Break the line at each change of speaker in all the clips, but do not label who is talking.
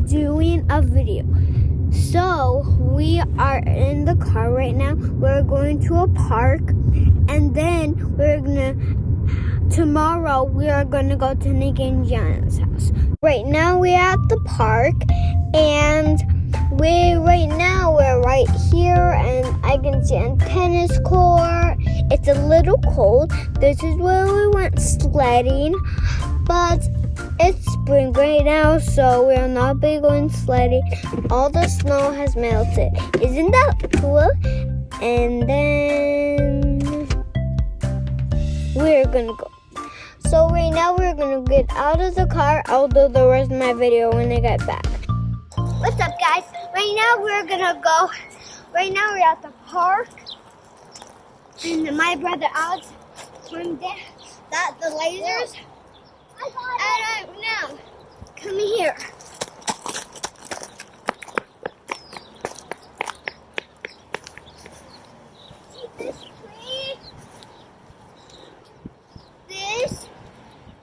doing a video. So we are in the car right now. We're going to a park, and then tomorrow we are gonna go to Nick and Gianna's house. Right now we're at the park, and we're right here, and I can see a tennis court. It's a little cold. This is where we went sledding, but it's spring right now, so we'll not be going sledding. All the snow has melted. Isn't that cool? And then we're gonna go. So right now we're gonna get out of the car. I'll do the rest of my video when I get back. What's up, guys? Right now we're at the park, and my brother Alex swam there. That's the lasers. And now, come here. See this tree? This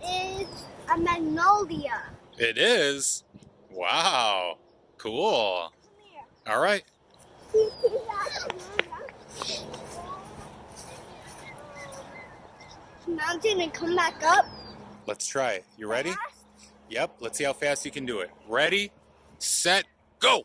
is a magnolia.
It is? Wow. Cool.
Come here.
All right.
See that? Mountain and come back up.
Let's try it. You ready?
Fast.
Yep. Let's see how fast you can do it. Ready, set, go.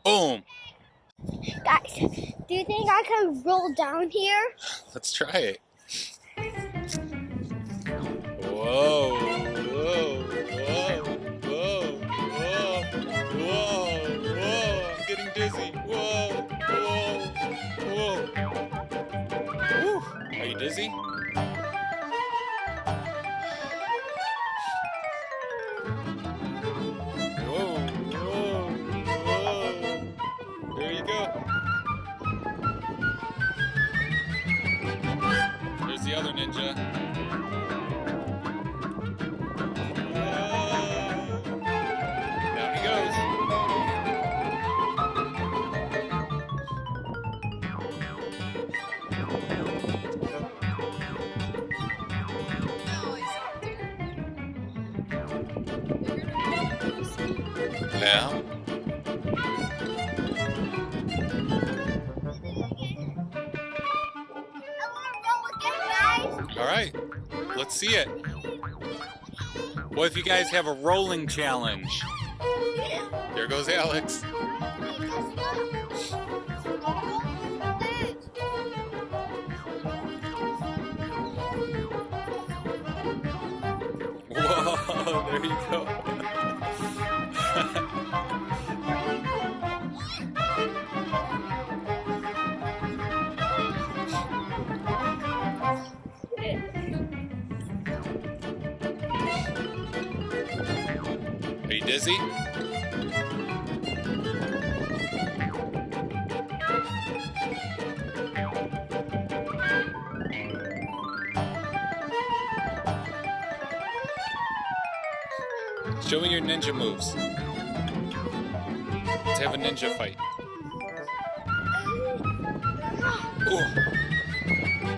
Boom.
Guys, do you think I can roll down here?
Let's try it. Whoa, whoa, whoa, whoa, whoa, whoa, whoa. I'm getting dizzy. Whoa, whoa, whoa. Woo. Are you dizzy? Whoa, whoa, whoa. There you go. There's the other ninja. Down he goes. Yeah. All right, let's see it. What if you guys have a rolling challenge? There goes Alex. Whoa, there you go. Are you dizzy? Show me your ninja moves. Let's have a ninja fight. Oh.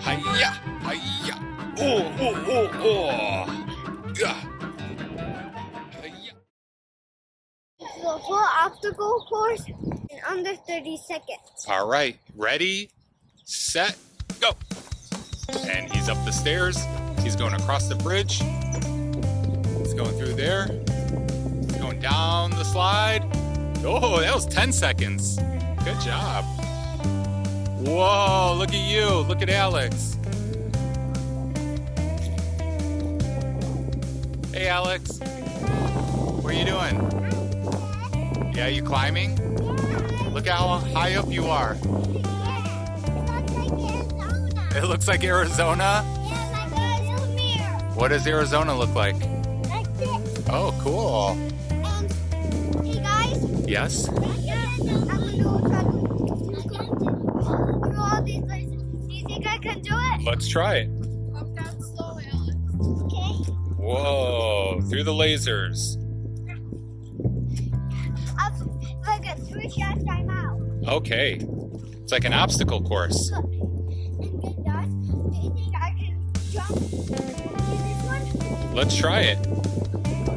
Hi-ya! Hi-ya! Oh, oh, oh, oh! Yeah! Hi-ya!
The whole obstacle course in under 30 seconds.
All right, ready, set, go! And he's up the stairs. He's going across the bridge. He's going through there. He's going down the slide. Oh, that was 10 seconds. Good job. Whoa, look at you. Look at Alex. Hey, Alex. What are you doing? Yeah, you climbing? Look at how high up you are. It looks like Arizona?
Yeah, like come here.
What does Arizona look like?
Like this.
Oh, cool.
And hey guys.
Yes?
I'm gonna do all these places. Do you think I can do it?
Let's try it.
Up down slowly, Alex.
Okay.
Whoa, through the lasers.
Look at 3 shots, I'm out.
Okay. It's like an obstacle course.
Look. And then guys, do you think I can jump in this one?
Let's try it.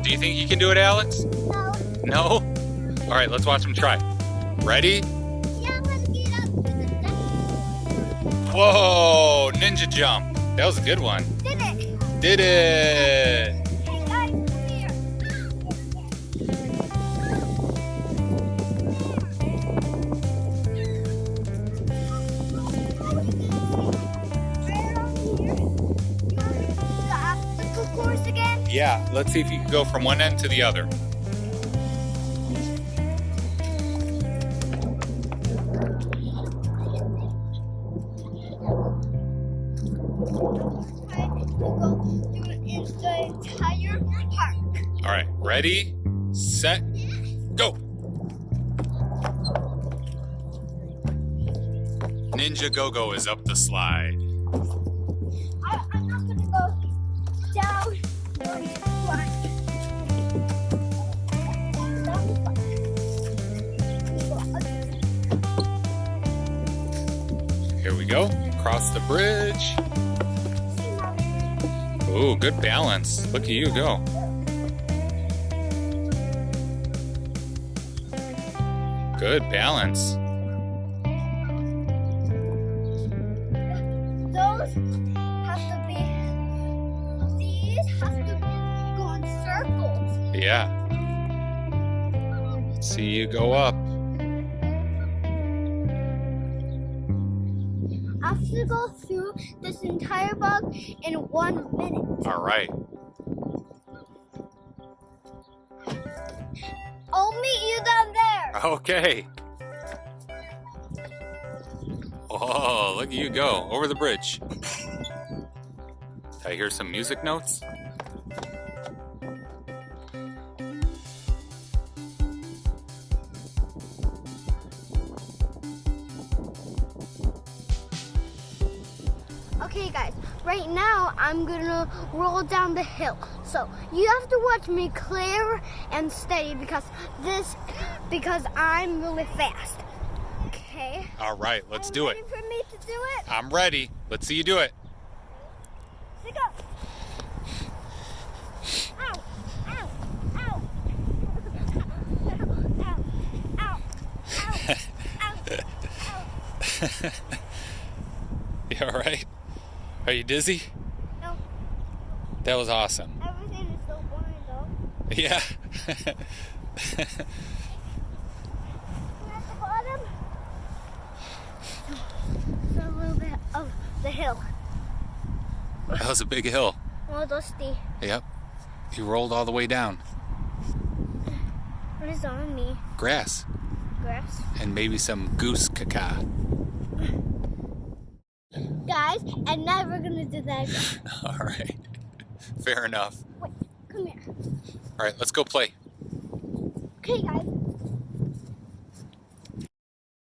Do you think you can do it, Alex?
No.
No? All right, let's watch him try. Ready?
Yeah, let's get up to the second.
Whoa, ninja jump. That was a good one.
Did it?
Did it.
Hey guys, come here. Right on here. You want to do the obstacle course again?
Yeah, let's see if you can go from one end to the other.
Okay, we'll go through the entire park.
All right, ready, set, go. Ninja GoGo is up the slide.
I'm not gonna go down or one.
Here we go, across the bridge. Ooh, good balance. Look at you go. Good balance.
Those have to be. These have to go in circles.
Yeah. See you go up.
I have to go through this entire bug in 1 minute.
All right.
I'll meet you down there.
Okay. Oh, look at you go over the bridge. I hear some music notes.
Okay guys, right now I'm gonna roll down the hill. So you have to watch me clear and steady because I'm really fast. Okay?
All right, let's do it.
Ready for me to do it?
I'm ready. Let's see you do it.
Let's go. Ow, ow, ow. Ow, ow, ow, ow.
You all right? Are you dizzy?
No,
That was awesome.
everything is so boring though.
Yeah.
We're at the bottom. So a little bit of the hill.
That was a big hill.
Well, dusty.
Yep. You rolled all the way down.
What is on me?
Grass.
Grass.
And maybe some goose caca.
Guys, I'm never gonna do that again.
All right. Fair enough.
Wait, come here.
All right, let's go play.
Okay, guys,